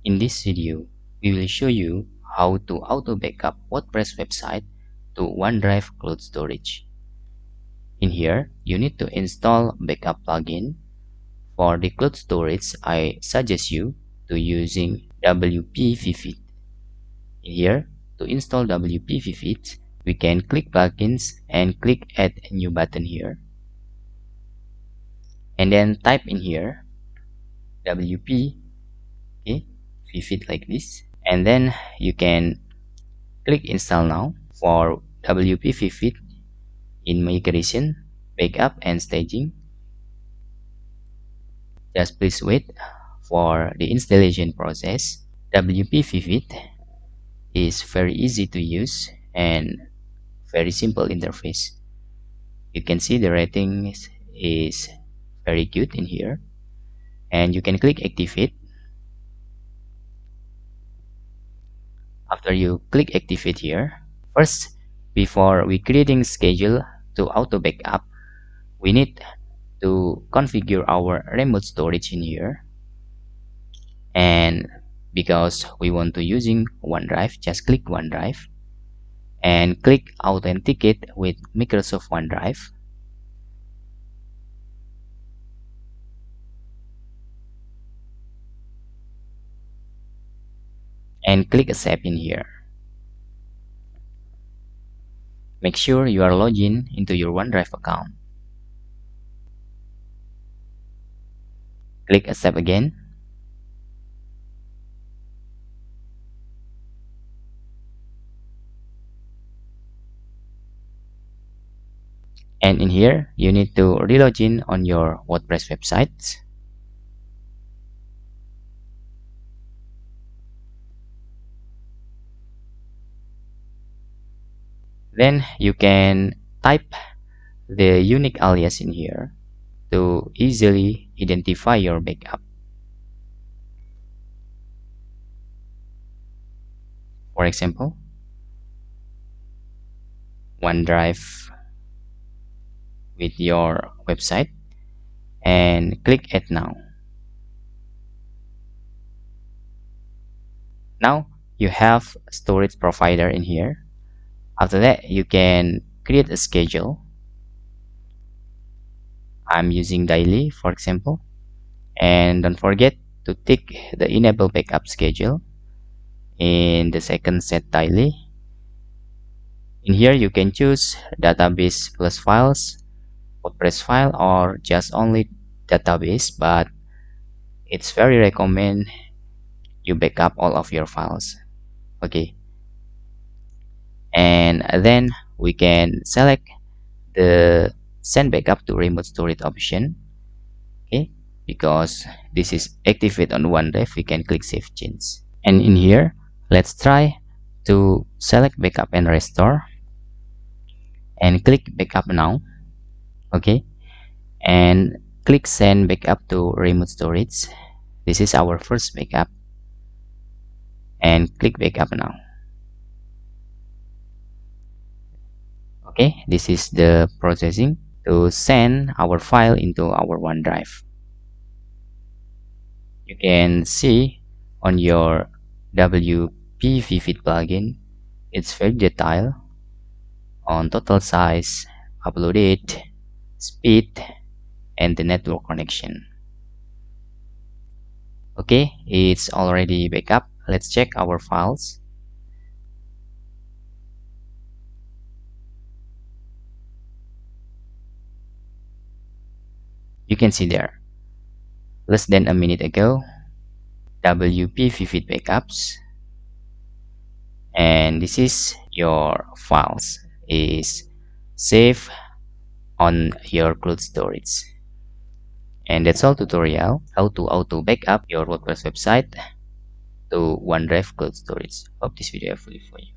In this video, we will show you how to auto backup WordPress website to OneDrive cloud storage. In here, you need to install backup plugin. For the cloud storage, I suggest you to using WP Vivid. In here, to install WP Vivid, we can click plugins and click add a new button here. And then type in here WP, okay, Vivid like this. And then you can click install now. For WP Vivid in migration, backup and staging, just please wait for the installation process. WP Vivid is very easy to use and very simple interface. You can see the ratings is very good in here, and you can click activate. After you click activate here, first, before we creating schedule to auto backup, we need to configure our remote storage in here. And because we want to using OneDrive, just click OneDrive and click authenticate with Microsoft OneDrive. And click accept in here. Make sure you are logged in into your OneDrive account. Click accept again. And in here, you need to re-log in on your WordPress website. Then you can type the unique alias in here to easily identify your backup. For example, OneDrive with your website and click add now. Now you have storage provider in here. After that, you can create a schedule. I'm using daily, for example, and don't forget to tick the enable backup schedule in the second set daily. In here, you can choose database plus files, WordPress file, or just only database, but it's very recommend you backup all of your files. Okay, and then we can select the send backup to remote storage option. Okay, because this is activate on OneDrive, we can click save change. And in here, let's try to select backup and restore and click backup now. Okay, and click send backup to remote storage. This is our first backup, and click backup now. Okay, this is the processing to send our file into our OneDrive. You can see on your WP Vivid plugin, it's very detailed on total size, uploaded, speed, and the network connection. Okay, it's already backup. Let's check our files. You can see there, less than a minute ago, WP Vivid backups, and this is your files is saved on your cloud storage. And that's all tutorial how to auto backup your WordPress website to OneDrive cloud storage. Hope this video helpful for you.